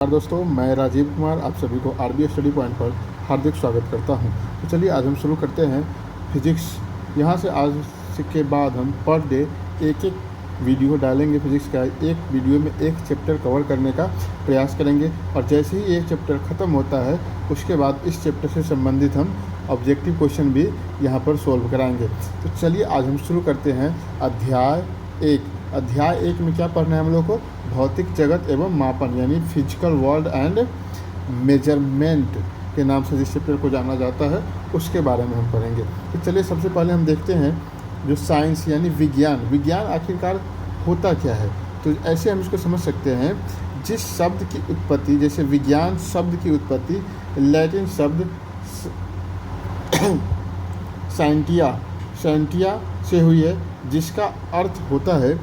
नमस्कार दोस्तों, मैं राजीव कुमार आप सभी को आरबीएस स्टडी पॉइंट पर हार्दिक स्वागत करता हूं। तो चलिए आज हम शुरू करते हैं फिजिक्स। यहां से आज के बाद हम पर डे एक एक वीडियो डालेंगे फिजिक्स का। एक वीडियो में एक चैप्टर कवर करने का प्रयास करेंगे और जैसे ही ये चैप्टर ख़त्म होता है उसके बाद इस चैप्टर से संबंधित हम ऑब्जेक्टिव क्वेश्चन भी यहाँ पर सॉल्व कराएंगे। तो चलिए आज हम शुरू करते हैं अध्याय 1। अध्याय 1 में क्या पढ़ना है हम लोग को? भौतिक जगत एवं मापन यानी फिजिकल वर्ल्ड एंड मेजरमेंट के नाम से जिस चैप्टर को जाना जाता है उसके बारे में हम पढ़ेंगे। तो चलिए सबसे पहले हम देखते हैं जो साइंस यानी विज्ञान आखिरकार होता क्या है। तो ऐसे हम इसको समझ सकते हैं, जिस शब्द की उत्पत्ति, जैसे विज्ञान शब्द की उत्पत्ति लैटिन शब्द साइंटिया से हुई है, जिसका अर्थ होता है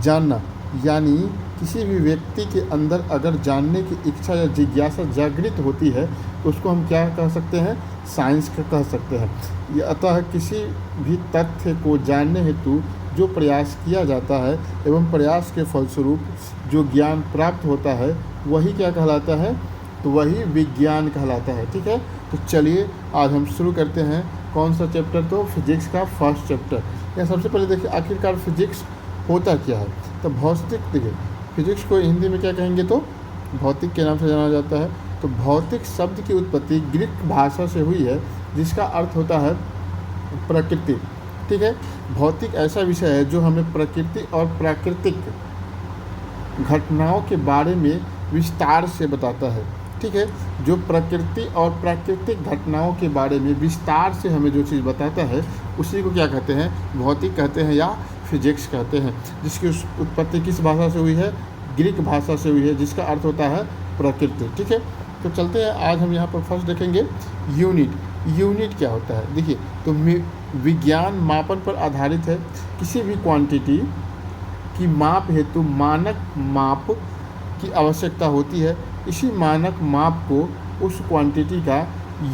जानना। यानी किसी भी व्यक्ति के अंदर अगर जानने की इच्छा या जिज्ञासा जागृत होती है तो उसको हम क्या कह सकते हैं? साइंस का कह सकते हैं। ये अतः किसी भी तथ्य को जानने हेतु जो प्रयास किया जाता है एवं प्रयास के फलस्वरूप जो ज्ञान प्राप्त होता है वही क्या कहलाता है? तो वही विज्ञान कहलाता है। ठीक है, तो चलिए आज हम शुरू करते हैं। कौन सा चैप्टर? तो फिजिक्स का फर्स्ट चैप्टर। या सबसे पहले देखिए आखिरकार फिजिक्स होता क्या है। तो भौतिक, देखिए फिजिक्स को हिंदी में क्या कहेंगे? तो भौतिक के नाम से जाना जाता है। तो भौतिक शब्द की उत्पत्ति ग्रीक भाषा से हुई है, जिसका अर्थ होता है प्रकृति। ठीक है, भौतिक ऐसा विषय है जो हमें प्रकृति और प्राकृतिक घटनाओं के बारे में विस्तार से बताता है। ठीक है, जो प्रकृति और प्राकृतिक घटनाओं के बारे में विस्तार से हमें जो चीज़ बताता है उसी को क्या कहते हैं? भौतिक कहते हैं या फिजिक्स कहते हैं। जिसकी उत्पत्ति किस भाषा से हुई है? ग्रीक भाषा से हुई है, जिसका अर्थ होता है प्रकृति। ठीक है, तो चलते हैं। आज हम यहाँ पर फर्स्ट देखेंगे यूनिट क्या होता है। देखिए, तो विज्ञान मापन पर आधारित है। किसी भी क्वांटिटी की माप हेतु मानक माप की आवश्यकता होती है। इसी मानक माप को उस क्वांटिटी का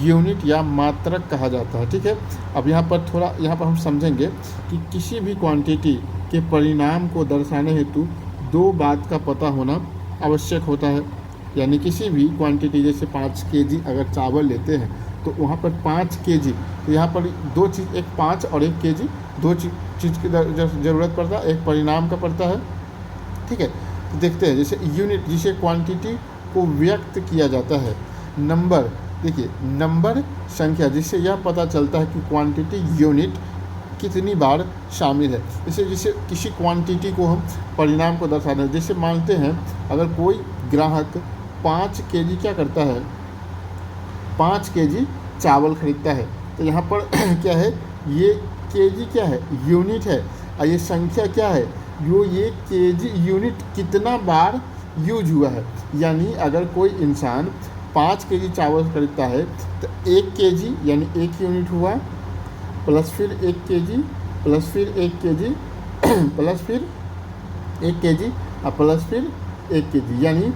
यूनिट या मात्रक कहा जाता है। ठीक है, अब यहाँ पर हम समझेंगे कि किसी भी क्वांटिटी के परिणाम को दर्शाने हेतु दो बात का पता होना आवश्यक होता है। यानी किसी भी क्वांटिटी, जैसे 5 kg अगर चावल लेते हैं तो वहाँ पर 5 kg, तो यहाँ पर दो चीज़, एक 5 और 1 kg, दो चीज़ की ज़रूरत पड़ता है, एक परिणाम का पड़ता है। ठीक है, तो देखते हैं जैसे यूनिट, जिसे क्वांटिटी को व्यक्त किया जाता है। नंबर, देखिए नंबर संख्या, जिससे यह पता चलता है कि क्वांटिटी यूनिट कितनी बार शामिल है। जैसे किसी क्वांटिटी को हम परिणाम को दर्शाते हैं। जैसे मानते हैं अगर कोई ग्राहक 5 kg क्या करता है? 5 kg चावल खरीदता है, तो यहाँ पर क्या है? ये kg क्या है? यूनिट है। और ये संख्या क्या है? ये kg यूनिट कितना बार यूज हुआ है। यानी अगर कोई इंसान 5 kg चावल खरीदता है तो 1 kg यानी 1 यूनिट हुआ, प्लस फिर 1 kg, प्लस फिर 1 kg, प्लस फिर 1 kg और प्लस फिर 1 kg, यानी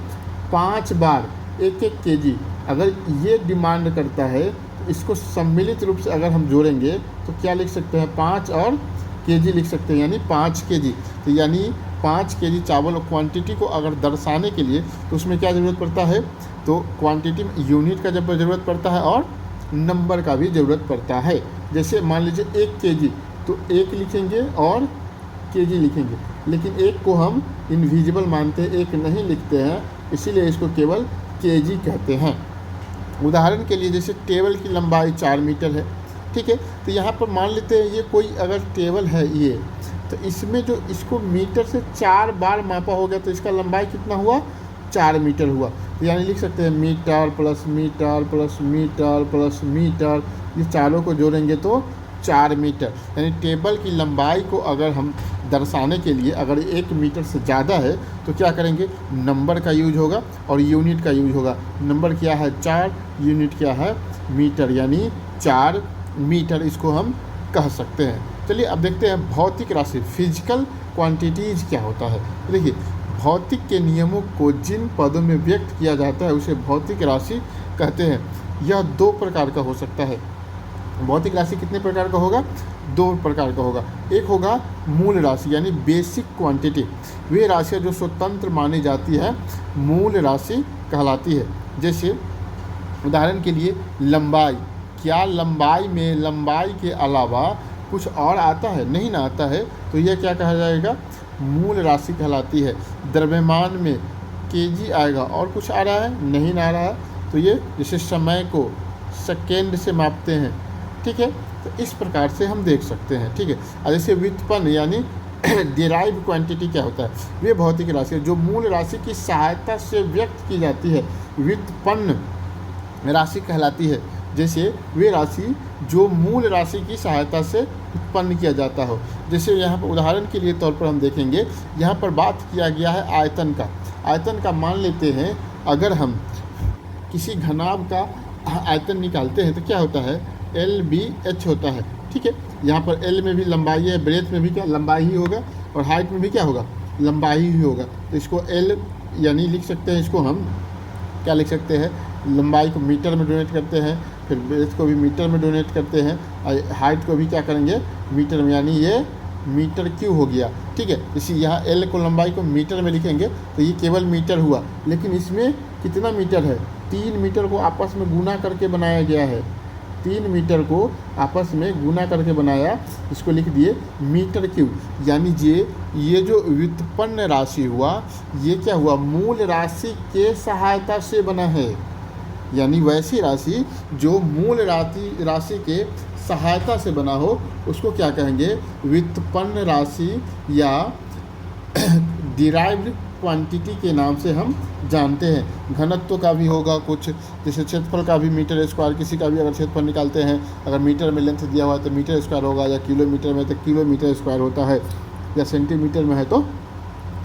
5 बार 1 kg। अगर ये डिमांड करता है तो इसको सम्मिलित रूप से अगर हम जोड़ेंगे तो क्या लिख सकते हैं? 5 और kg लिख सकते हैं, यानी 5 kg। तो यानी 5 kg चावल क्वांटिटी को अगर दर्शाने के लिए तो उसमें क्या ज़रूरत पड़ता है? तो क्वांटिटी में यूनिट का जब ज़रूरत पड़ता है और नंबर का भी ज़रूरत पड़ता है। जैसे मान लीजिए 1 kg, तो 1 लिखेंगे और kg लिखेंगे, लेकिन 1 को हम इनविजिबल मानते हैं, 1 नहीं लिखते हैं, इसीलिए इसको केवल kg कहते हैं। उदाहरण के लिए जैसे टेबल की लंबाई 4 मीटर है। ठीक है, तो यहाँ पर मान लेते हैं ये कोई अगर टेबल है ये, तो इसमें जो इसको मीटर से 4 बार मापा हो गया तो इसका लंबाई कितना हुआ? 4 मीटर हुआ। तो यानी लिख सकते हैं metre plus metre plus metre plus metre, ये चारों को जोड़ेंगे तो 4 मीटर। यानी टेबल की लंबाई को अगर हम दर्शाने के लिए अगर 1 मीटर से ज़्यादा है तो क्या करेंगे? नंबर का यूज होगा और यूनिट का यूज होगा। नंबर क्या है? 4, यूनिट क्या है? मीटर, यानी 4 मीटर इसको हम कह सकते हैं। चलिए अब देखते हैं भौतिक राशि, फिजिकल क्वांटिटीज़ क्या होता है। देखिए, भौतिक के नियमों को जिन पदों में व्यक्त किया जाता है उसे भौतिक राशि कहते हैं। यह 2 प्रकार का हो सकता है। भौतिक राशि कितने प्रकार का होगा? दो प्रकार का होगा। एक होगा मूल राशि यानी बेसिक क्वांटिटी, वे राशियाँ जो स्वतंत्र मानी जाती है मूल राशि कहलाती है। जैसे उदाहरण के लिए लंबाई, क्या लंबाई में लंबाई के अलावा कुछ और आता है? नहीं ना आता है, तो यह क्या कहा जाएगा? मूल राशि कहलाती है। द्रव्यमान में केजी आएगा और कुछ आ रहा है? नहीं ना आ रहा है, तो ये जैसे समय को सेकेंड से मापते हैं, ठीक है, तो इस प्रकार से हम देख सकते हैं, ठीक है। और जैसे व्युत्पन्न यानी डिराइव क्वांटिटी क्या होता है? वे भौतिक राशि है जो मूल राशि की सहायता से व्यक्त की जाती है, व्युत्पन्न राशि कहलाती है। जैसे वे राशि जो मूल राशि की सहायता से उत्पन्न किया जाता हो। जैसे यहाँ पर उदाहरण के लिए तौर पर हम देखेंगे, यहाँ पर बात किया गया है आयतन का। आयतन का मान लेते हैं, अगर हम किसी घनाभ का आयतन निकालते हैं तो क्या होता है? LBH होता है, ठीक है। यहाँ पर L में भी लंबाई है, ब्रेथ में भी क्या लंबाई ही होगा, और हाइट में भी क्या होगा? लंबाई ही होगा। तो इसको L यानी लिख सकते हैं, इसको हम क्या लिख सकते हैं? लंबाई को मीटर में डोनेट करते हैं, फिर ब्रेथ को भी मीटर में डोनेट करते हैं, और हाइट को भी क्या करेंगे? मीटर में, यानी ये मीटर क्यूब हो गया, ठीक है। इसी यहाँ L को लंबाई को मीटर में लिखेंगे तो ये केवल मीटर हुआ, लेकिन इसमें कितना मीटर है? 3 मीटर को आपस में गुना करके बनाया गया है। 3 मीटर को आपस में गुना करके बनाया, इसको लिख दिए मीटर क्यूब। यानी ये जो व्युत्पन्न राशि हुआ, ये क्या हुआ? मूल राशि के सहायता से बना है। यानी वैसी राशि जो मूल राशि के सहायता से बना हो, उसको क्या कहेंगे? व्युत्पन्न राशि या डिराइव्ड क्वांटिटी के नाम से हम जानते हैं। घनत्व का भी होगा कुछ, जैसे क्षेत्रफल का भी मीटर स्क्वायर, किसी का भी अगर क्षेत्रफल निकालते हैं, अगर मीटर में लेंथ दिया हुआ है तो मीटर स्क्वायर होगा, या किलोमीटर में तो किलोमीटर स्क्वायर होता है, या सेंटीमीटर में है तो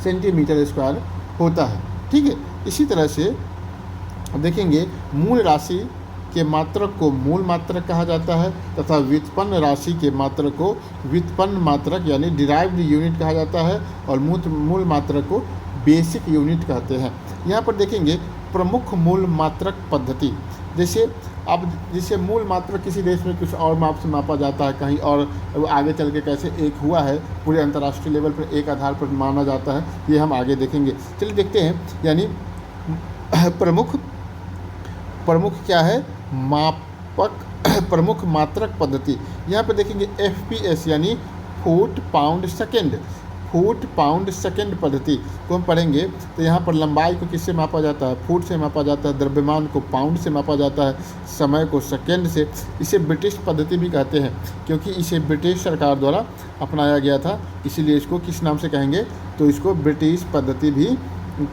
सेंटीमीटर स्क्वायर होता है, ठीक है। इसी तरह से देखेंगे, मूल राशि के मात्रक को मूल मात्रक कहा जाता है, तथा व्युत्पन्न राशि के मात्रक को व्युत्पन्न मात्रक यानी डिराइव्ड यूनिट कहा जाता है, और मूल मात्रक को बेसिक यूनिट कहते हैं। यहाँ पर देखेंगे प्रमुख मूल मात्रक पद्धति। जैसे मूल मात्रक किसी देश में कुछ और माप से मापा जाता है, कहीं और आगे चल के कैसे एक हुआ है, पूरे अंतर्राष्ट्रीय लेवल पर एक आधार पर माना जाता है, ये हम आगे देखेंगे। चलिए देखते हैं, यानी प्रमुख क्या है? मापक प्रमुख मात्रक पद्धति। यहाँ पर देखेंगे FPS यानी फुट पाउंड सेकेंड पद्धति को हम पढ़ेंगे, तो यहाँ पर लंबाई को किससे मापा जाता है? फुट से मापा जाता है। द्रव्यमान को पाउंड से मापा जाता है, समय को सेकेंड से। इसे ब्रिटिश पद्धति भी कहते हैं, क्योंकि इसे ब्रिटिश सरकार द्वारा अपनाया गया था, इसीलिए इसको किस नाम से कहेंगे? तो इसको ब्रिटिश पद्धति भी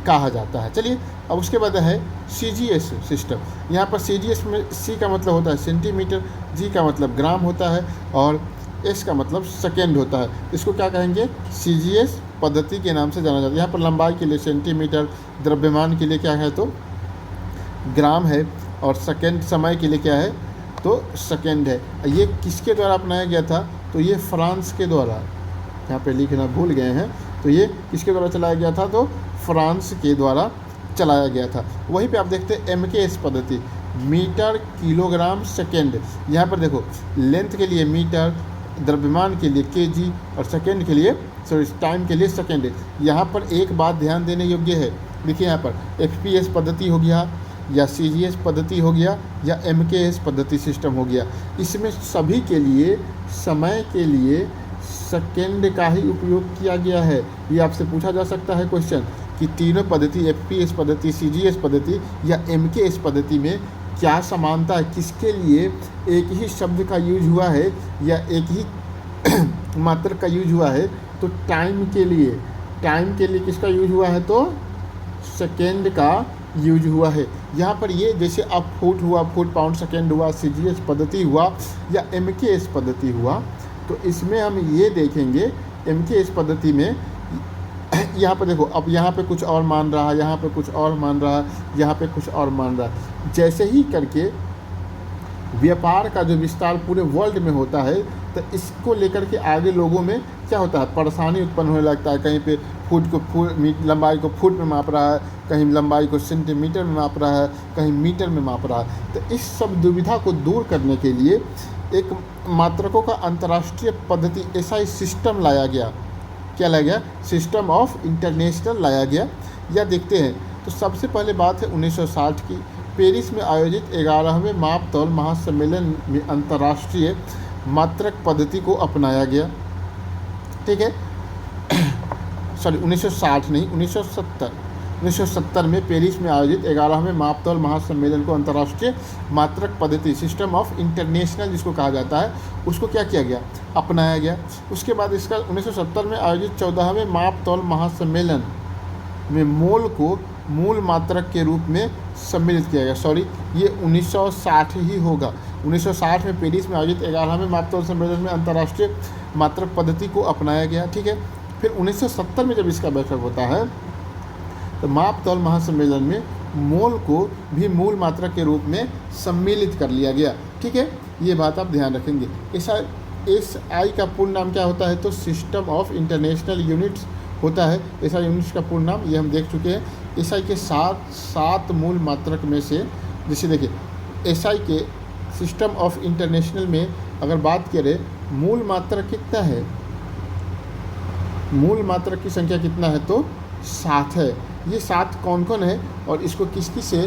कहा जाता है। चलिए, अब उसके बाद है CGS सिस्टम। यहाँ पर CGS में C का मतलब होता है सेंटीमीटर, G का मतलब ग्राम होता है, और S का मतलब सेकेंड होता है। इसको क्या कहेंगे? CGS पद्धति के नाम से जाना जाता है। यहाँ पर लंबाई के लिए सेंटीमीटर, द्रव्यमान के लिए क्या है? तो ग्राम है, और सेकेंड समय के लिए क्या है? तो सेकेंड है। ये किसके द्वारा अपनाया गया था? तो ये फ्रांस के द्वारा, यहाँ पे लिखना भूल गए हैं, तो ये किसके द्वारा चलाया गया था? तो फ्रांस के द्वारा चलाया गया था। वहीं पे आप देखते हैं MKS पद्धति, मीटर किलोग्राम सेकेंड। यहाँ पर देखो, लेंथ के लिए मीटर, द्रव्यमान के लिए केजी, और सेकेंड के लिए टाइम के लिए सेकेंड। यहाँ पर एक बात ध्यान देने योग्य है, देखिए यहाँ पर FPS पद्धति हो गया, या CGS पद्धति हो गया, या MKS पद्धति सिस्टम हो गया। इसमें सभी के लिए समय के लिए सेकेंड का ही उपयोग किया गया है। ये आपसे पूछा जा सकता है क्वेश्चन कि तीनों पद्धति, FPS पद्धति, CGS पद्धति या MKS पद्धति में क्या समानता है, किसके लिए एक ही शब्द का यूज हुआ है या एक ही मात्रक का यूज हुआ है? तो टाइम के लिए किसका यूज हुआ है? तो सेकेंड का यूज हुआ है। यहाँ पर ये जैसे अब फुट हुआ, फुट पाउंड सेकेंड हुआ, CGS पद्धति हुआ या MKS पद्धति हुआ, तो इसमें हम ये देखेंगे MKS पद्धति में यहाँ पर देखो, अब यहाँ पे कुछ और मान रहा है, यहाँ पे कुछ और मान रहा है, यहाँ पे कुछ और मान रहा है। जैसे ही करके व्यापार का जो विस्तार पूरे वर्ल्ड में होता है, तो इसको लेकर के आगे लोगों में क्या होता है? परेशानी उत्पन्न होने लगता है। कहीं पे लंबाई को फुट में माप रहा है, कहीं लंबाई को सेंटीमीटर में माप रहा है, कहीं मीटर में माप रहा है। तो इस सब दुविधा को दूर करने के लिए एक मात्रकों का अंतर्राष्ट्रीय पद्धति एसआई सिस्टम लाया गया। क्या लाया गया? सिस्टम ऑफ इंटरनेशनल लाया गया। या देखते हैं तो सबसे पहले बात है 1960 की। पेरिस में आयोजित 11वें मापतौल महासम्मेलन में अंतर्राष्ट्रीय मात्रक पद्धति को अपनाया गया। ठीक है, सॉरी 1960 नहीं, 1970 में पेरिस में आयोजित 11वें मापतौल महासम्मेलन को अंतर्राष्ट्रीय मात्रक पद्धति सिस्टम ऑफ इंटरनेशनल जिसको कहा जाता है उसको क्या किया गया? अपनाया गया। उसके बाद इसका 1970 में आयोजित 14वें मापतौल महासम्मेलन में मोल को मूल मात्रक के रूप में सम्मिलित किया गया। सॉरी, ये 1960 ही होगा। 1960 में पेरिस में आयोजित 11वें मापतौल सम्मेलन में अंतर्राष्ट्रीय मात्रक पद्धति को अपनाया गया। ठीक है, फिर 1970 में जब इसका बैठक होता है तो मापतौल महासम्मेलन में मोल को भी मूल मात्रक के रूप में सम्मिलित कर लिया गया। ठीक है, ये बात आप ध्यान रखेंगे। एसआई का पूर्ण नाम क्या होता है? तो सिस्टम ऑफ इंटरनेशनल यूनिट्स होता है। एसआई यूनिट्स का पूर्ण नाम ये हम देख चुके हैं। एसआई के सात मूल मात्रक में से, जैसे देखिए एसआई के सिस्टम ऑफ इंटरनेशनल में अगर बात करें मूल मात्रक कितना है, मूल मात्रक की संख्या कितना है? तो 7 है। ये 7 कौन कौन है और इसको किस किस से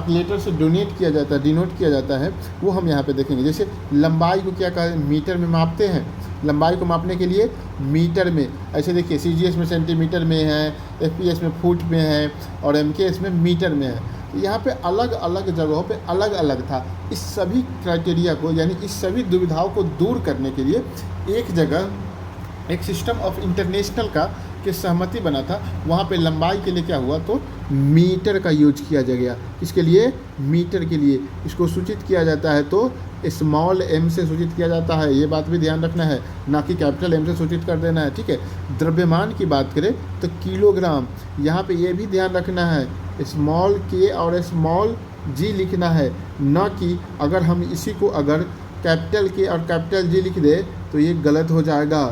लेटर से डिनोट किया जाता है वो हम यहाँ पे देखेंगे। जैसे लंबाई को क्या कहा? मीटर में मापते हैं। लंबाई को मापने के लिए मीटर में, ऐसे देखिए सीजीएस में सेंटीमीटर में है, एफपीएस में फुट में है और एमकेएस में मीटर में है। तो यहाँ पे अलग अलग जगहों पे अलग अलग था। इस सभी क्राइटेरिया को यानी इस सभी दुविधाओं को दूर करने के लिए एक जगह एक सिस्टम ऑफ इंटरनेशनल का के सहमति बना था। वहाँ पे लंबाई के लिए क्या हुआ? तो मीटर का यूज किया जा गया। किसके लिए? मीटर के लिए। इसको सूचित किया जाता है तो स्मॉल एम से सूचित किया जाता है। ये बात भी ध्यान रखना है, ना कि कैपिटल एम से सूचित कर देना है। ठीक है, द्रव्यमान की बात करें तो किलोग्राम, यहाँ पे ये भी ध्यान रखना है स्मॉल के और स्मॉल जी लिखना है, न कि अगर हम इसी को अगर कैपिटल के और कैपिटल जी लिख दे तो ये गलत हो जाएगा।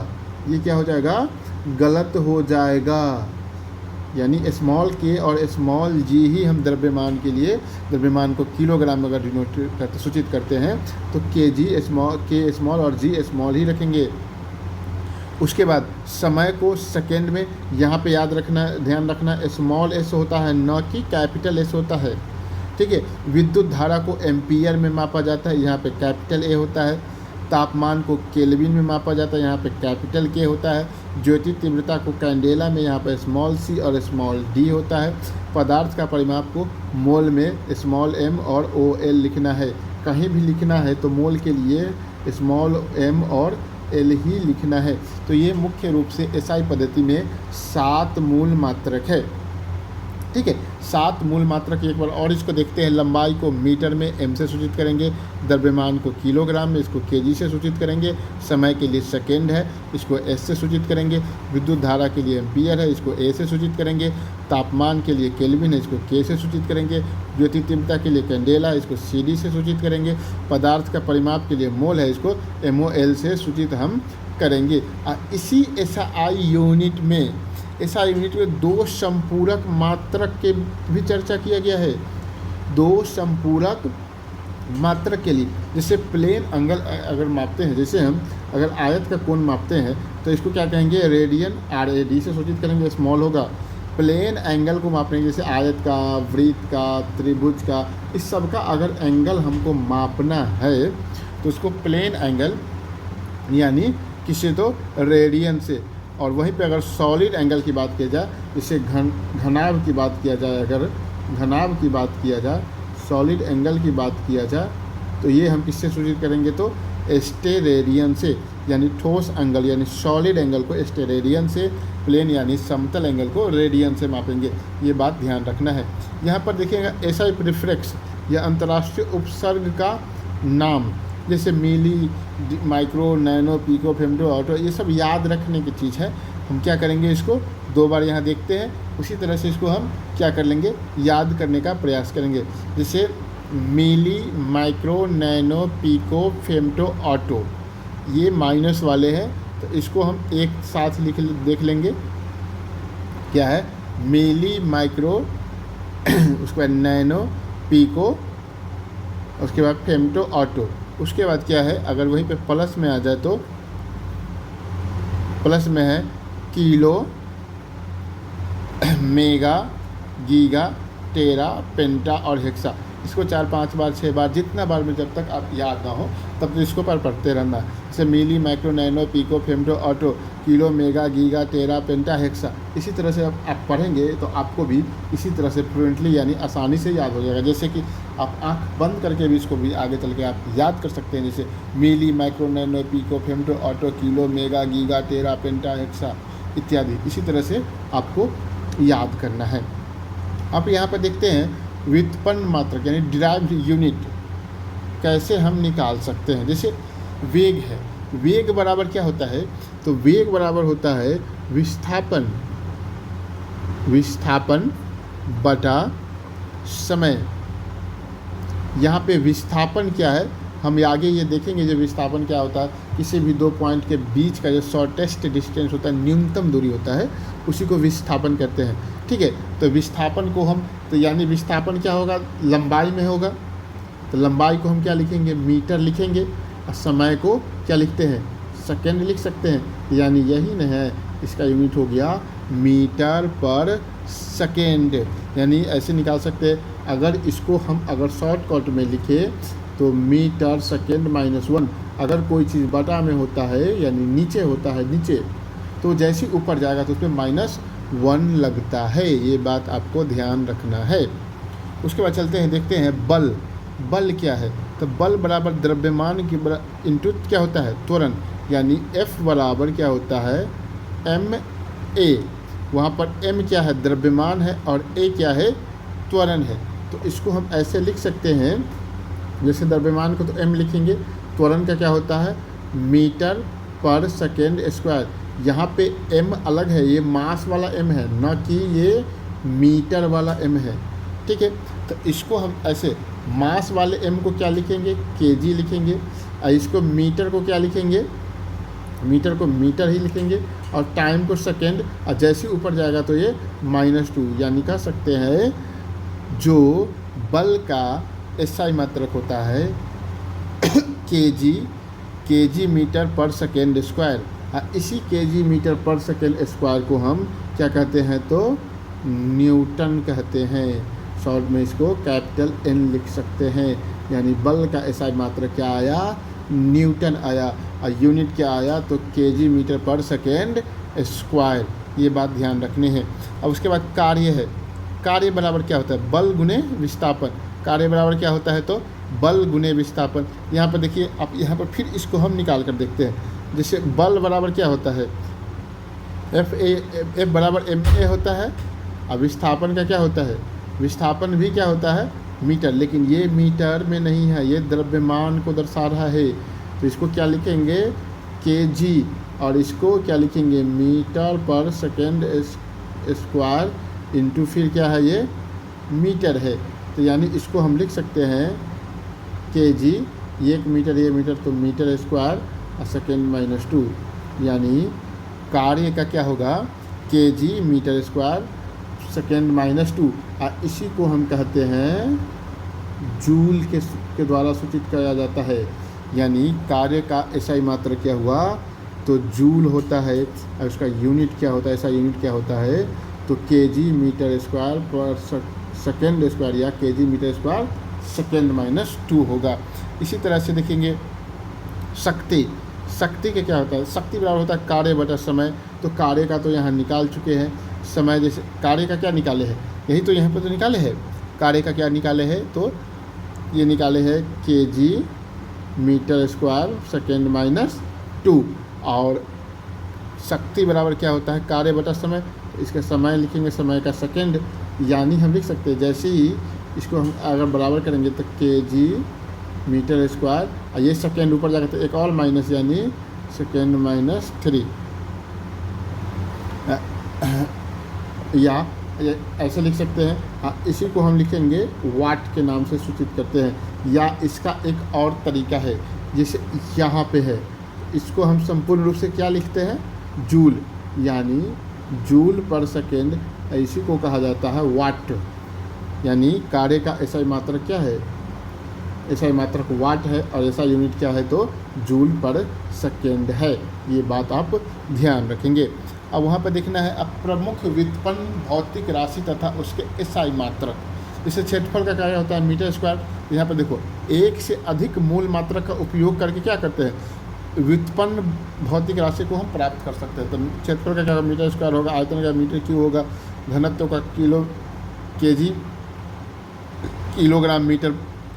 ये क्या हो जाएगा? गलत हो जाएगा। यानी स्मॉल के और स्मॉल जी ही हम द्रव्यमान के लिए, द्रव्यमान को किलोग्राम अगर डिनोट करते सूचित करते हैं तो के स्मॉल और जी स्मॉल ही रखेंगे। उसके बाद समय को सेकेंड में यहाँ पे याद रखना, ध्यान रखना स्मॉल एस होता है न कि कैपिटल एस होता है। ठीक है, विद्युत धारा को एम्पियर में मापा जाता है, यहाँ पे कैपिटल ए होता है। तापमान को केल्विन में मापा जाता है, यहाँ पे कैपिटल के होता है। ज्योति तीव्रता को कैंडेला में यहाँ पर स्मॉल सी और स्मॉल डी होता है। पदार्थ का परिमाप को मोल में स्मॉल एम और ओ एल लिखना है। कहीं भी लिखना है तो मोल के लिए स्मॉल एम और एल ही लिखना है। तो ये मुख्य रूप से एसआई पद्धति में 7 मूल मात्रक है। ठीक है, 7 मूल मात्रक। एक बार और इसको देखते हैं। लंबाई को मीटर में एम से सूचित करेंगे, द्रव्यमान को किलोग्राम में, इसको केजी से सूचित करेंगे। समय के लिए सेकेंड है, इसको एस से सूचित करेंगे। विद्युत धारा के लिए एम्पियर है, इसको ए से सूचित करेंगे। तापमान के लिए केल्विन है, इसको के से सूचित करेंगे। ज्योति तीव्रता के लिए कैंडेला, इसको सी डी से सूचित करेंगे। पदार्थ का परिमाप के लिए मोल है, इसको एम ओ एल से सूचित हम करेंगे। इसी एसआई यूनिट में 2 संपूरक मात्रक के भी चर्चा किया गया है। 2 संपूरक मात्रक के लिए, जैसे प्लेन एंगल अगर मापते हैं, जैसे हम अगर आयत का कोण मापते हैं तो इसको क्या कहेंगे? रेडियन, आर ए डी से सूचित करेंगे, स्मॉल होगा। प्लेन एंगल को मापने जैसे आयत का, वृत्त का, त्रिभुज का, इस सब का अगर एंगल हमको मापना है तो उसको प्लेन एंगल यानी किसी तो रेडियन से। और वहीं पे अगर सॉलिड एंगल की बात की जाए, जैसे घनाभ की बात किया जाए, अगर घनाभ की बात किया जाए, सॉलिड एंगल की बात किया जाए तो ये हम किससे सूचित करेंगे? तो स्टेरेडियन से। यानी ठोस एंगल यानी सॉलिड एंगल को स्टेरेडियन से, प्लेन यानी समतल एंगल को रेडियन से मापेंगे। ये बात ध्यान रखना है। यहाँ पर देखिएगा एसआई प्रीफिक्स या अंतर्राष्ट्रीय उपसर्ग का नाम, जैसे milli, micro, nano, pico, femto, atto, ये सब याद रखने की चीज़ है। हम क्या करेंगे? इसको 2 बार यहाँ देखते हैं, उसी तरह से इसको हम क्या कर लेंगे? याद करने का प्रयास करेंगे। जैसे milli, micro, nano, pico, femto, atto, ये माइनस वाले हैं तो इसको हम एक साथ देख लेंगे। क्या है? मिली, माइक्रो, उसके बाद नैनो, पिको, उसके बाद फेम्टो, ऑटो, उसके बाद क्या है, अगर वहीं पे प्लस में आ जाए तो प्लस में है किलो, मेगा, गीगा, टेरा, पेंटा और हेक्सा। इसको 4 5 बार 6 बार जितना बार में जब तक आप याद ना हो तब तो इसको पर पढ़ते रहना। जैसे milli, micro, nano, pico, femto, atto, kilo, mega, giga, tera, penta, hexa. इसी तरह से आप पढ़ेंगे तो आपको भी इसी तरह से फ्लुएंटली यानी आसानी से याद हो जाएगा। जैसे कि आप आँख बंद करके भी इसको भी आगे चल के आप याद कर सकते हैं। जैसे milli, micro, nano, pico, femto, atto, kilo, mega, giga, tera, penta, hexa इत्यादि। इसी तरह से आपको याद करना है। आप यहाँ पर देखते हैं व्युत्पन्न मात्रक यानी डिराइव्ड यूनिट कैसे हम निकाल सकते हैं। जैसे वेग है, वेग बराबर क्या होता है, तो वेग बराबर होता है विस्थापन बटा समय। यहाँ पे विस्थापन क्या है हम आगे ये देखेंगे। जो विस्थापन क्या होता है, किसी भी 2 पॉइंट के बीच का जो शॉर्टेस्ट डिस्टेंस होता है, न्यूनतम दूरी होता है, उसी को विस्थापन कहते हैं। ठीक है, तो विस्थापन को हम तो यानी विस्थापन क्या होगा, लंबाई में होगा। तो लंबाई को हम क्या लिखेंगे, मीटर लिखेंगे। और समय को क्या लिखते हैं, सेकेंड लिख सकते हैं। यानी यही न है, इसका यूनिट हो गया मीटर पर सेकेंड। यानी ऐसे निकाल सकते हैं। अगर इसको हम शॉर्टकट में लिखें तो मीटर सेकेंड -1। अगर कोई चीज़ बटा में होता है यानी नीचे होता है, नीचे, तो जैसे ऊपर जाएगा तो उसमें -1 लगता है। ये बात आपको ध्यान रखना है। उसके बाद चलते हैं, देखते हैं बल। बल क्या है, तो बल बराबर द्रव्यमान की इंटू क्या होता है, त्वरण। यानी F बराबर क्या होता है, ma। वहाँ पर m क्या है, द्रव्यमान है, और a क्या है, त्वरण है। तो इसको हम ऐसे लिख सकते हैं, जैसे द्रव्यमान को तो m लिखेंगे, त्वरण का क्या होता है, मीटर पर सेकेंड स्क्वायर। यहाँ पे m अलग है, ये मास वाला m है, न कि ये मीटर वाला m है। ठीक है, तो इसको हम ऐसे मास वाले m को क्या लिखेंगे, kg लिखेंगे। और इसको मीटर को क्या लिखेंगे, मीटर को मीटर ही लिखेंगे। और टाइम को सेकेंड। और जैसे ऊपर जाएगा तो ये -2। यानी कह सकते हैं जो बल का SI मात्रक होता है kg मीटर पर सेकेंड स्क्वायर। इसी kg मीटर पर सेकेंड स्क्वायर को हम क्या कहते हैं, तो न्यूटन कहते हैं। शॉर्ट में इसको कैपिटल N लिख सकते हैं। यानी बल का SI मात्रक क्या आया, न्यूटन आया। और यूनिट क्या आया, तो kg मीटर पर सेकेंड स्क्वायर। ये बात ध्यान रखनी है। अब उसके बाद कार्य है। कार्य बराबर क्या होता है, बल गुने विस्थापन। कार्य बराबर क्या होता है, तो बल गुने विस्थापन। यहाँ पर देखिए, अब यहाँ पर फिर इसको हम निकाल कर देखते हैं। जैसे बल बराबर क्या होता है, F बराबर ma होता है। अब विस्थापन का क्या होता है, विस्थापन भी क्या होता है, मीटर। लेकिन ये मीटर में नहीं है, ये द्रव्यमान को दर्शा रहा है। तो इसको क्या लिखेंगे, kg, और इसको क्या लिखेंगे, मीटर पर सेकेंड स्क्वायर इंटू फिर क्या है, ये मीटर है। तो यानी इसको हम लिख सकते हैं kg, 1 मीटर, ये मीटर, तो मीटर स्क्वायर और सेकेंड -2। यानी कार्य का क्या होगा, kg मीटर स्क्वायर सेकेंड -2। और इसी को हम कहते हैं जूल के द्वारा सूचित किया जाता है। यानी कार्य का SI मात्रक क्या हुआ, तो जूल होता है। और उसका यूनिट क्या होता है, ऐसा यूनिट क्या होता है, तो kg मीटर स्क्वायर पर सेकेंड स्क्वायर, या kg मीटर स्क्वायर सेकेंड -2 होगा। इसी तरह से देखेंगे शक्ति। शक्ति का क्या होता है, शक्ति बराबर होता है कार्य बटा समय। तो कार्य का तो यहाँ निकाल चुके हैं। समय जैसे कार्य का क्या निकाले हैं, यही तो यहाँ पर तो निकाले हैं। कार्य का क्या निकाले हैं, तो ये निकाले हैं kg मीटर स्क्वायर सेकेंड -2। और शक्ति बराबर क्या होता है, कार्य बटा समय। इसका समय लिखेंगे, समय का सेकेंड। यानी हम लिख सकते हैं, जैसे ही इसको हम अगर बराबर करेंगे तो kg मीटर स्क्वायर, और ये सेकेंड ऊपर जाकर तो एक और माइनस, यानी सेकेंड -3। या ऐसे लिख सकते हैं। इसी को हम लिखेंगे वाट के नाम से सूचित करते हैं। या इसका एक और तरीका है, जैसे यहाँ पे है, इसको हम संपूर्ण रूप से क्या लिखते हैं, जूल। यानी जूल पर सेकेंड, इसी को कहा जाता है वाट। यानी कार्य का SI मात्रक क्या है, एसआई मात्रक वाट है और एसआई यूनिट क्या है तो जूल पर सेकेंड है। ये बात आप ध्यान रखेंगे। अब वहाँ पर देखना है अब प्रमुख व्युत्पन्न भौतिक राशि तथा उसके एसआई मात्रक। इससे क्षेत्रफल का क्या होता है मीटर स्क्वायर। यहाँ पर देखो एक से अधिक मूल मात्रक का उपयोग करके क्या करते हैं व्युत्पन्न भौतिक राशि को हम प्राप्त कर सकते हैं। तो क्षेत्रफल का क्या होगा मीटर स्क्वायर होगा, आयतन का मीटर क्यूब होगा, घनत्व का kilo KG kilogram metre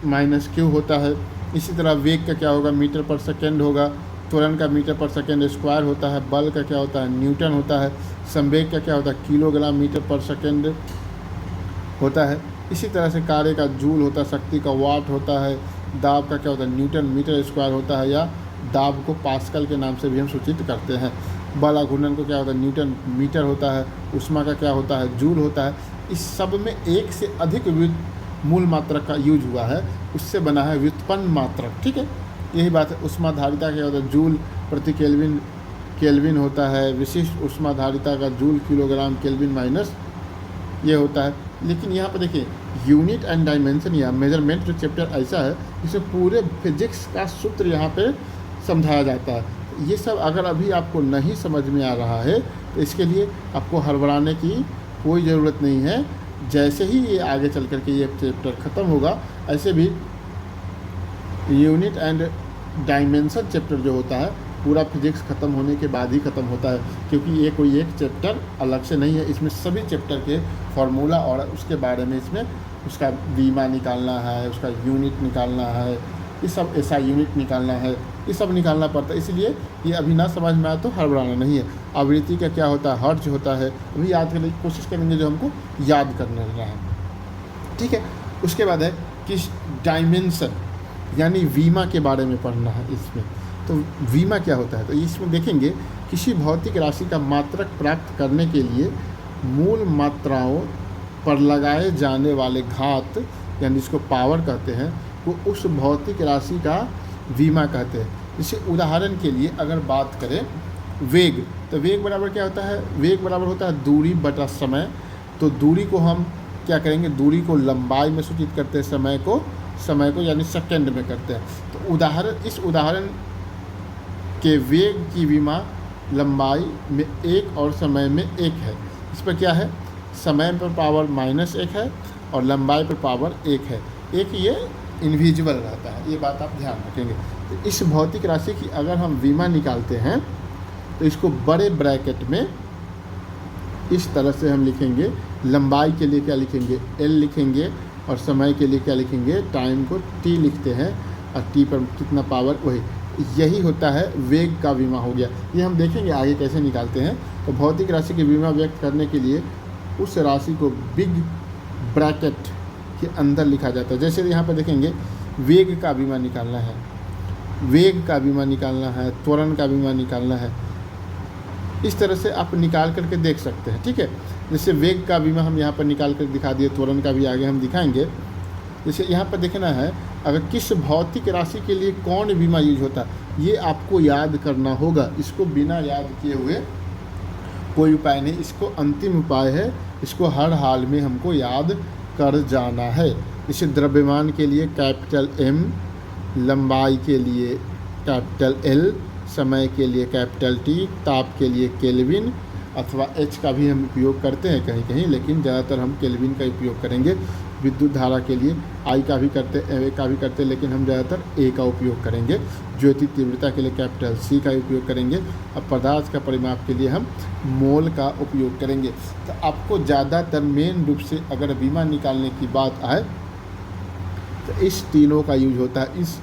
minus cube होता है। इसी तरह वेग का क्या होगा मीटर पर सेकेंड होगा, त्वरण का मीटर पर सेकेंड स्क्वायर होता है, बल का क्या होता है न्यूटन होता है, संवेग का क्या होता है किलोग्राम मीटर पर सेकेंड होता है। इसी तरह से कार्य का जूल होता है, शक्ति का वाट होता है, दाब का क्या होता है न्यूटन मीटर स्क्वायर होता है या दाब को पास्कल के नाम से भी हम सूचित करते हैं। बल घूर्णन को क्या होता है न्यूटन मीटर होता है, ऊष्मा का क्या होता है जूल होता है। इस सब में एक से अधिक मूल मात्रक का यूज हुआ है, उससे बना है व्युत्पन्न मात्रक। ठीक है, यही बात है। ऊष्माधारिता क्या होता है जूल प्रति केल्विन होता है, विशिष्ट ऊष्माधारिता का जूल किलोग्राम केल्विन माइनस ये होता है। लेकिन यहाँ पर देखिए यूनिट एंड डायमेंशन या मेजरमेंट जो चैप्टर ऐसा है इसमें पूरे फिजिक्स का सूत्र यहाँ पे समझाया जाता है। ये सब अगर अभी आपको नहीं समझ में आ रहा है तो इसके लिए आपको हड़बड़ाने की कोई ज़रूरत नहीं है। जैसे ही ये आगे चल कर के ये चैप्टर ख़त्म होगा ऐसे भी यूनिट एंड डायमेंशन चैप्टर जो होता है पूरा फिजिक्स ख़त्म होने के बाद ही ख़त्म होता है, क्योंकि ये कोई एक चैप्टर अलग से नहीं है। इसमें सभी चैप्टर के फार्मूला और उसके बारे में इसमें उसका बीमा निकालना है, उसका यूनिट निकालना है, ये सब ऐसा यूनिट निकालना है, ये सब निकालना पड़ता है। इसलिए ये अभी ना समझ में आए तो हड़बड़ाना नहीं है। आवृत्ति का क्या होता है हर्ट्ज होता है, अभी याद करने की कोशिश करेंगे जो हमको याद करना है। ठीक है, उसके बाद है किस डायमेंशन यानी वीमा के बारे में पढ़ना है इसमें। तो वीमा क्या होता है तो इसमें देखेंगे किसी भौतिक राशि का मात्रक प्राप्त करने के लिए मूल मात्राओं पर लगाए जाने वाले घात यानी जिसको पावर कहते हैं वो उस भौतिक राशि का वीमा कहते हैं। जैसे उदाहरण के लिए अगर बात करें वेग, तो वेग बराबर क्या होता है वेग बराबर होता है दूरी बटा समय। तो दूरी को हम क्या करेंगे दूरी को लंबाई में सूचित करते हैं, समय को यानी सेकंड में करते हैं। तो इस उदाहरण के वेग की विमा लंबाई में 1 और समय में 1 है। इस पर क्या है समय पर पावर -1 है और लंबाई पर पावर 1 है। एक ये इनविजिबल रहता है, ये बात आप ध्यान रखेंगे। तो इस भौतिक राशि की अगर हम विमा निकालते हैं तो इसको बड़े ब्रैकेट में इस तरह से हम लिखेंगे। लंबाई के लिए क्या लिखेंगे L लिखेंगे और समय के लिए क्या लिखेंगे टाइम को T लिखते हैं और T पर कितना पावर वही। यही होता है वेग का विमा हो गया। ये हम देखेंगे आगे कैसे निकालते हैं। तो भौतिक राशि की विमा व्यक्त करने के लिए उस राशि को बिग ब्रैकेट के अंदर लिखा जाता है। जैसे यहाँ पर देखेंगे वेग का विमा निकालना है, वेग का विमा निकालना है, त्वरण का विमा निकालना है। इस तरह से आप निकाल करके देख सकते हैं। ठीक है, जैसे वेग का विमा हम यहाँ पर निकाल कर दिखा दिए, त्वरण का भी आगे हम दिखाएंगे। जैसे यहाँ पर देखना है अगर किस भौतिक राशि के लिए कौन बीमा यूज होता है ये आपको याद करना होगा। इसको बिना याद किए हुए कोई उपाय नहीं, इसको अंतिम उपाय है, इसको हर हाल में हमको याद कर जाना है। जैसे द्रव्यमान के लिए कैपिटल M, लंबाई के लिए कैपिटल L, समय के लिए कैपिटल T, ताप के लिए केल्विन अथवा H का भी हम उपयोग करते हैं कहीं कहीं, लेकिन ज़्यादातर हम केल्विन का उपयोग करेंगे। विद्युत धारा के लिए I का भी करते A का भी करते हैं, लेकिन हम ज़्यादातर A का उपयोग करेंगे। ज्योति तीव्रता के लिए कैपिटल C का उपयोग करेंगे। अब पदार्थ का परिमाप के लिए हम मोल का उपयोग करेंगे। तो आपको ज़्यादातर मेन रूप से अगर बीमा निकालने की बात आए तो इस तीनों का यूज होता है। इस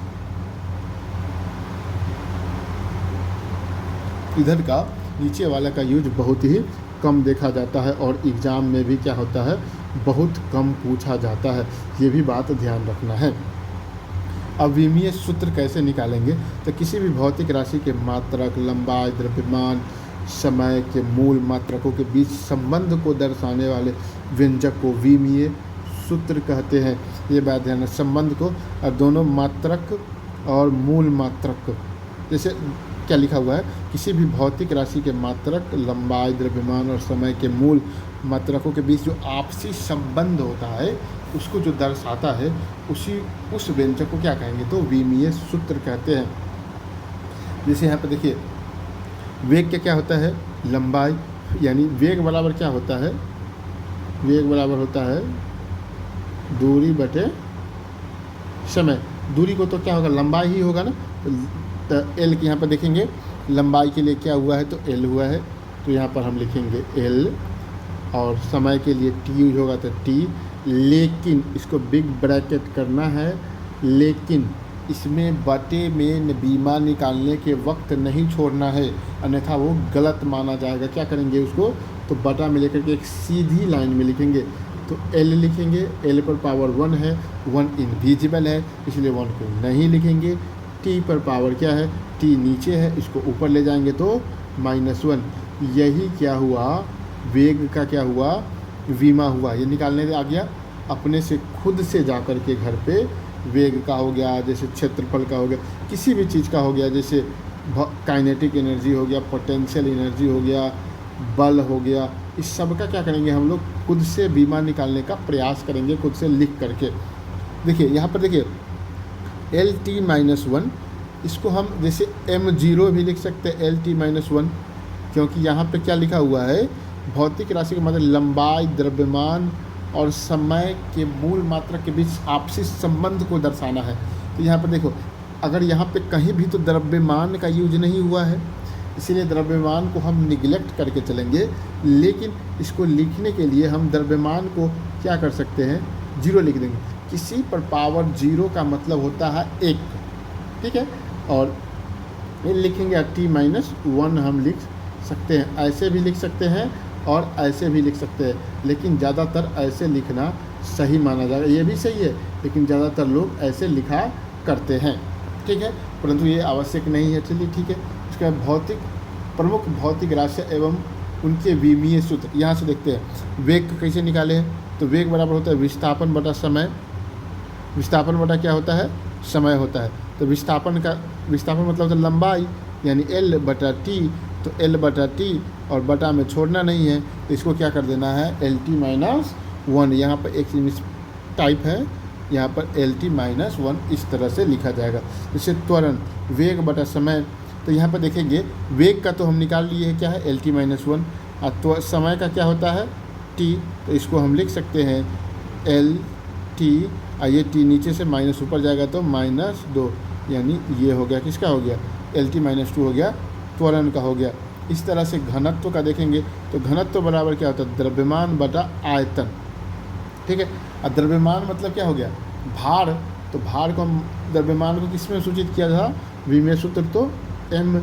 इधर का नीचे वाला का यूज बहुत ही कम देखा जाता है और एग्ज़ाम में भी क्या होता है बहुत कम पूछा जाता है। ये भी बात ध्यान रखना है। अविमीय सूत्र कैसे निकालेंगे तो किसी भी भौतिक राशि के मात्रक, लंबाई, द्रव्यमान, समय के मूल मात्रकों के बीच संबंध को दर्शाने वाले व्यंजक को विमीय सूत्र कहते हैं। ये बात ध्यान रखना संबंध को। और दोनों मात्रक और मूल मात्रक जैसे क्या लिखा हुआ है किसी भी भौतिक राशि के मात्रक, लंबाई, द्रव्यमान और समय के मूल मात्रकों के बीच जो आपसी संबंध होता है उसको जो दर्शाता है उस व्यंजक को क्या कहेंगे, तो विमीय सूत्र कहते हैं। जैसे यहाँ पर देखिए वेग क्या होता है, लंबाई, यानी वेग बराबर क्या होता है, वेग बराबर होता है दूरी बटे समय। दूरी को तो क्या होगा, लंबाई ही होगा ना। तो एल के यहाँ पर देखेंगे लंबाई के लिए क्या हुआ है, तो एल हुआ है, तो यहाँ पर हम लिखेंगे एल। और समय के लिए टी यूज होगा तो टी। लेकिन इसको बिग ब्रैकेट करना है, लेकिन इसमें बटे में बीमा निकालने के वक्त नहीं छोड़ना है, अन्यथा वो गलत माना जाएगा। क्या करेंगे उसको, तो बटा में लेकर के एक सीधी लाइन में लिखेंगे। तो एल लिखेंगे, एल पर पावर 1 है, 1 इनविजिबल है इसलिए 1 को नहीं लिखेंगे। टी पर पावर क्या है, टी नीचे है, इसको ऊपर ले जाएंगे तो -1। यही क्या हुआ, वेग का क्या हुआ, विमा हुआ। ये निकालने आ गया अपने से, खुद से जा कर के घर पे वेग का हो गया, जैसे क्षेत्रफल का हो गया, किसी भी चीज़ का हो गया, जैसे काइनेटिक एनर्जी हो गया, पोटेंशियल एनर्जी हो गया, बल हो गया, इस सब का क्या करेंगे हम लोग, खुद से बीमा निकालने का प्रयास करेंगे, खुद से लिख करके। देखिए यहाँ पर देखिए LT-1, इसको हम जैसे m0 भी लिख सकते हैं, LT-1, क्योंकि यहाँ पे क्या लिखा हुआ है, भौतिक राशि का मतलब लंबाई, द्रव्यमान और समय के मूल मात्रा के बीच आपसी संबंध को दर्शाना है। तो यहाँ पर देखो, अगर यहाँ पे कहीं भी तो द्रव्यमान का यूज नहीं हुआ है, इसीलिए द्रव्यमान को हम निगलेक्ट करके चलेंगे। लेकिन इसको लिखने के लिए हम द्रव्यमान को क्या कर सकते हैं, 0 लिख देंगे। किसी पर पावर 0 का मतलब होता है 1, ठीक है। और ये लिखेंगे T-1 हम लिख सकते हैं, ऐसे भी लिख सकते हैं और ऐसे भी लिख सकते हैं, लेकिन ज़्यादातर ऐसे लिखना सही माना जाएगा। ये भी सही है, लेकिन ज़्यादातर लोग ऐसे लिखा करते हैं, ठीक है, परंतु ये आवश्यक नहीं है। चलिए ठीक है। उसके बाद प्रमुख भौतिक राशि एवं उनके विमीय सूत्र यहाँ से देखते हैं। वेग को कैसे निकाले हैं, तो वेग बराबर होता है विस्थापन बटा समय। विस्थापन बटा क्या होता है, समय होता है। तो विस्थापन मतलब होता है लंबाई, यानी L बटा T। तो L बटा T और बटा में छोड़ना नहीं है, तो इसको क्या कर देना है, LT-1। यहाँ पर एक टाइप है, यहाँ पर LT-1 इस तरह से लिखा जाएगा। जैसे त्वरण, वेग बटा समय, तो यहाँ पर देखेंगे वेग का तो हम निकाल लिए हैं, क्या है LT-1, और तो समय का क्या होता है T। तो इसको हम लिख सकते हैं LT, ये T नीचे से माइनस ऊपर जाएगा तो -2, यानी ये हो गया, किसका हो गया, LT-2 हो गया, त्वरण का हो गया। इस तरह से घनत्व का देखेंगे तो घनत्व बराबर क्या होता है, द्रव्यमान बटा आयतन, ठीक है। और द्रव्यमान मतलब क्या हो गया, भार। तो भार को हम, द्रव्यमान को किस में सूचित किया था, विमीय सूत्र तो m।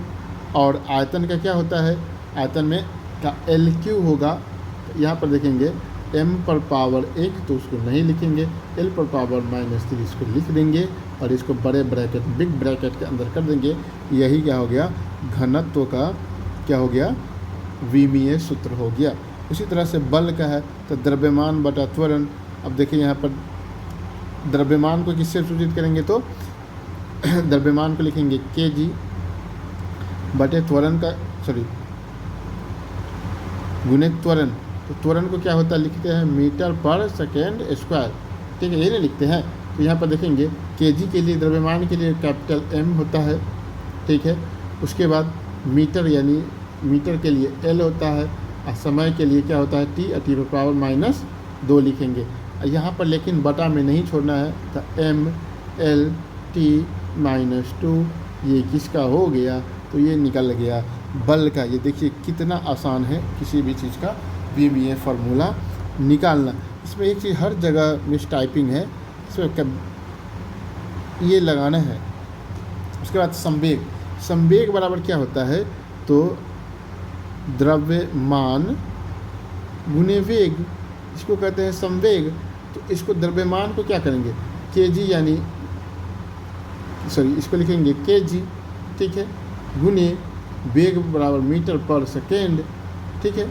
और आयतन का क्या होता है, आयतन में का LQ होगा। तो यहाँ पर देखेंगे m पर पावर 1 तो उसको नहीं लिखेंगे, L पर पावर -3 इसको लिख देंगे और इसको बड़े ब्रैकेट, बिग ब्रैकेट के अंदर कर देंगे। यही क्या हो गया, घनत्व का क्या हो गया, विमीय सूत्र हो गया। उसी तरह से बल का है, तो द्रव्यमान बटा त्वरण। अब देखिए यहाँ पर द्रव्यमान को किससे सूचित करेंगे, तो द्रव्यमान को लिखेंगे kg बटे त्वरण का, गुणे त्वरण। तो त्वरण को क्या होता है, लिखते हैं मीटर पर सेकेंड स्क्वायर, ठीक है, ये नहीं लिखते हैं। तो यहाँ पर देखेंगे kg के लिए, द्रव्यमान के लिए कैपिटल M होता है, ठीक है। उसके बाद मीटर, यानी मीटर के लिए L होता है, और समय के लिए क्या होता है T, और T पर पावर -2 लिखेंगे। यहाँ पर लेकिन बटा में नहीं छोड़ना है, तो MLT-2 ये किसका हो गया, तो ये निकल गया बल का। ये देखिए कितना आसान है किसी भी चीज़ का विमीय फार्मूला निकालना। इसमें एक चीज़ हर जगह मिस टाइपिंग है, इसमें ये लगाना है। उसके बाद संवेग, संवेग बराबर क्या होता है, तो द्रव्यमान गुने वेग, इसको कहते हैं संवेग। तो इसको द्रव्यमान को क्या करेंगे, kg, यानी इसको लिखेंगे kg, ठीक है, गुने वेग बराबर मीटर पर सेकेंड, ठीक है।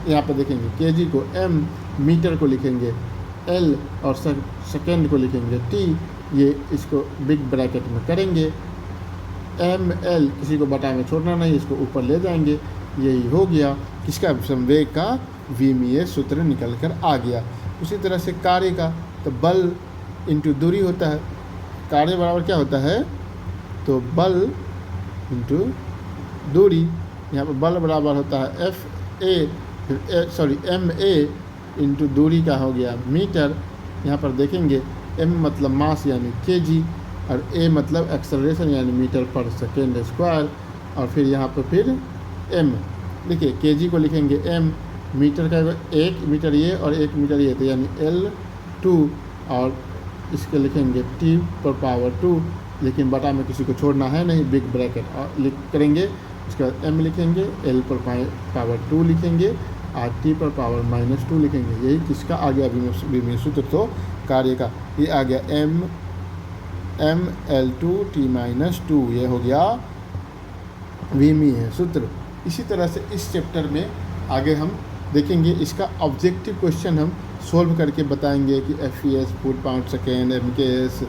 यहाँ पर देखेंगे kg को m, मीटर को लिखेंगे l और सेकेंड को लिखेंगे t। ये इसको बिग ब्रैकेट में करेंगे, ml, किसी को बटा में छोड़ना नहीं, इसको ऊपर ले जाएंगे। यही हो गया किसका, संवेग का विमीय सूत्र निकल कर आ गया। उसी तरह से कार्य का, तो बल इंटू दूरी होता है, कार्य बराबर क्या होता है, तो बल इंटू दूरी। यहाँ पर बल बराबर होता है एफ ए, फिर एम ए इंटू दूरी का हो गया मीटर। यहाँ पर देखेंगे एम मतलब मास यानी केजी, और ए मतलब एक्सेलरेशन यानी मीटर पर सेकेंड स्क्वायर, और फिर यहाँ पर फिर एम, देखिए केजी को लिखेंगे एम, मीटर का 1 मीटर ये और 1 मीटर ये, तो यानी L2, और इसके लिखेंगे T पर पावर 2, लेकिन बटा में किसी को छोड़ना है नहीं, बिग ब्रैकेट और लिख करेंगे। उसके बाद m लिखेंगे, L पर पावर 2 लिखेंगे, और T पर पावर -2 लिखेंगे। यही किसका आ गया विमीय सूत्र, तो कार्य का ये आ गया m L2 T -2, ये हो गया विमीय सूत्र। इसी तरह से इस चैप्टर में आगे हम देखेंगे, इसका ऑब्जेक्टिव क्वेश्चन हम सोल्व करके बताएंगे कि FPS foot pound second, MKS,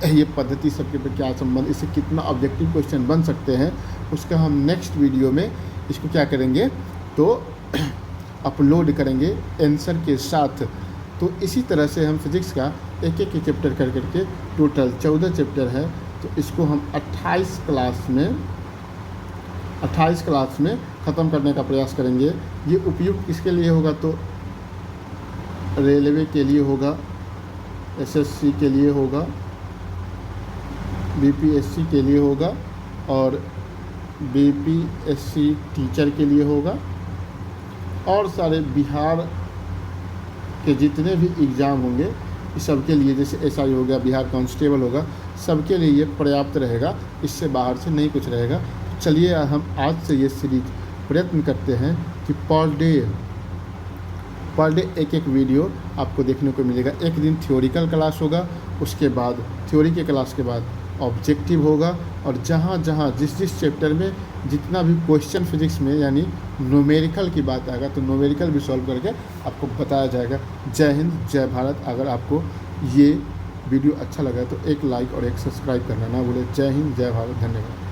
ये पद्धति सबके पे क्या संबंध, इससे कितना ऑब्जेक्टिव क्वेश्चन बन सकते हैं, उसका हम नेक्स्ट वीडियो में इसको क्या करेंगे, तो अपलोड करेंगे आंसर के साथ। तो इसी तरह से हम फिज़िक्स का एक एक चैप्टर कर करके टोटल 14 चैप्टर है, तो इसको हम 28 क्लास में ख़त्म करने का प्रयास करेंगे। ये उपयुक्त किसके लिए होगा, तो रेलवे के लिए होगा, SSC के लिए होगा, BPSC के लिए होगा, और BPSC टीचर के लिए होगा, और सारे बिहार के जितने भी एग्ज़ाम होंगे इस सबके लिए, जैसे SI हो गया, बिहार कांस्टेबल होगा, सबके लिए ये पर्याप्त रहेगा, इससे बाहर से नहीं कुछ रहेगा। चलिए हम आज से ये सीरीज प्रयत्न करते हैं कि पर डे एक वीडियो आपको देखने को मिलेगा। एक दिन थ्योरिकल क्लास होगा, उसके बाद थ्योरी के क्लास के बाद ऑब्जेक्टिव होगा, और जहाँ जहाँ जिस चैप्टर में जितना भी क्वेश्चन फिजिक्स में यानी न्यूमेरिकल की बात आएगा, तो न्यूमेरिकल भी सॉल्व करके आपको बताया जाएगा। जय हिंद, जय भारत। अगर आपको ये वीडियो अच्छा लगा तो एक लाइक और एक सब्सक्राइब करना ना भूलें। जय हिंद, जय भारत, धन्यवाद।